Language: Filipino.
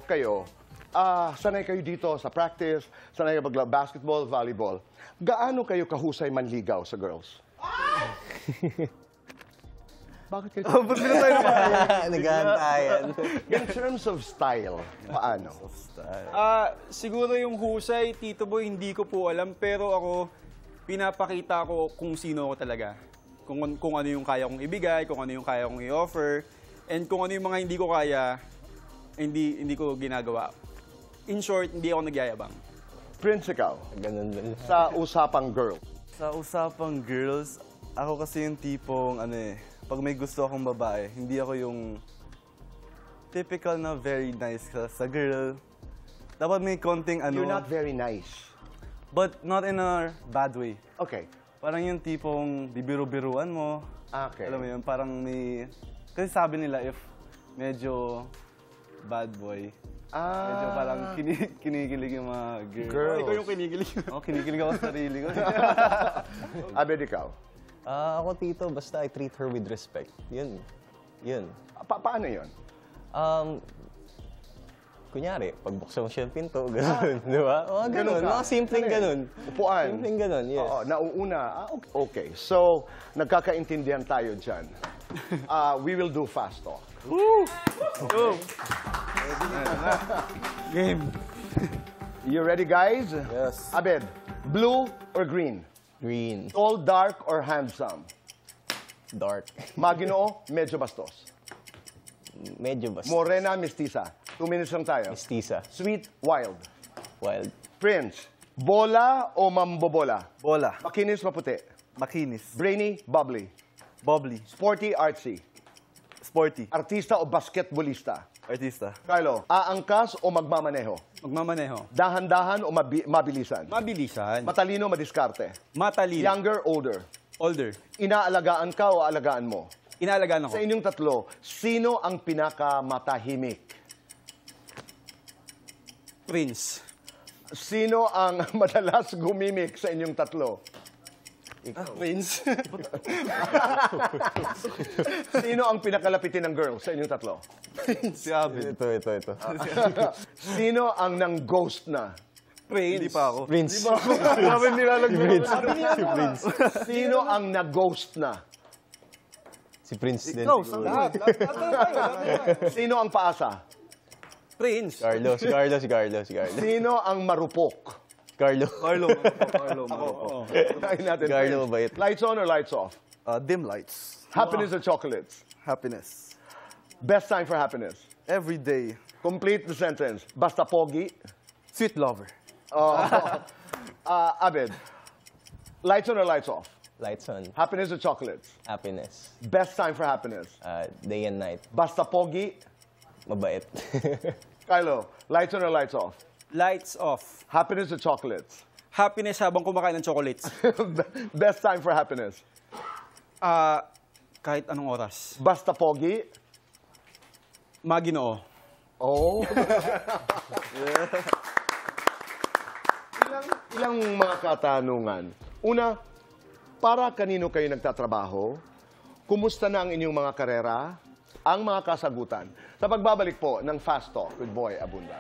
kayo, sanay kayo dito sa practice, sanay kayo basketball, volleyball. Gaano kayo kahusay manligaw sa girls? Bakit kayo? Ba't bigla tayo naman? Naghahantayan. In terms of style, paano? Siguro yung husay, Tito Boy, hindi ko po alam. Pero ako, pinapakita ko kung sino ako talaga. Kung ano yung kaya kong ibigay, kung ano yung kaya kong i-offer. And kung ano yung mga hindi ko kaya, hindi ko ginagawa. In short, hindi ako nagyayabang. Prince, ikaw, Ganun lang. sa usapang girl. Sa usapang girls, ako kasi yung tipong, pag may gusto akong babae, hindi ako yung typical na very nice sa girl. Dapat may konting You're not very nice. but not in a bad way. Okay. Parang yung tipong bibiru-biruan mo. Okay. Alam mo yun, parang may... Kasi sabi nila, if medyo bad boy, medyo parang kinikilig yung mga girls. Girls. Ikaw yung kinikilig. Kinikilig ako sa sarili ko. Abed, ikaw. Ako, Tito, basta I treat her with respect. Yun. Paano yun? Kunyari, pagbuksan mo siya yung pinto, gano'n, di ba? Gano'n, mga simpleng gano'n. Upuan. Simpleng gano'n, yes. Oo, nauuna. Okay. So, nagkakaintindihan tayo dyan. We will do fast talk. Game. You ready, guys? Yes. Abed, blue or green? Green, Tall, dark, or handsome? dark, Maginoo, medyo bastos. medyo basta. Morena, mestiza. 2 minutes lang tayo. Mestiza, Sweet, wild. wild, Prince, bola o mambobola? Bola, Makinis, maputi. makinis, Brainy, bubbly. bubbly, Sporty, artsy. sporty, Artista o basketballista? artista, Carlo, aangkas o magmamaneho? Magmamaneho. Dahan-dahan o mabilisan? Mabilisan. Matalino, madiskarte? Matalino. Younger, older? Older. Inaalagaan ka o alagaan mo? Inaalagaan ako. Sa inyong tatlo, sino ang pinakamatahimik? Prince. Sino ang madalas gumimik sa inyong tatlo? Prince. Sino ang pinakalapitin ng girl sa inyong tatlo? si Abed. ito. Sino ang nang-ghost na? Prince. Hindi pa ako. Prince, Grabe nilalagay. Sino ang nag-ghost na? si Prince din. Ikaw, siguro. Lahat tayo. Sino ang paasa? Prince. Carlo. Sino ang marupok? Carlo. Carlo. Try natin. Carlo, mabait. Lights on or lights off? Dim lights. Happiness or chocolates? Happiness. Best time for happiness? Every day. Complete the sentence. Basta pogi. Sweet lover. Abed, lights on or lights off? Lights on. Happiness or chocolates? Happiness. Best time for happiness? Day and night. Basta pogi. Mabait. Kylo, lights on or lights off? Lights off. Happiness or chocolates? Happiness habang kumakain ng chocolates. Best time for happiness? Kahit anong oras. Basta pogi. Maginoo. Oh. ilang mga katanungan. Una, para kanino kayo nagtatrabaho? Kumusta na ang inyong mga karera? Ang mga kasagutan. Sa pagbabalik po ng Fast Talk with Boy Abunda.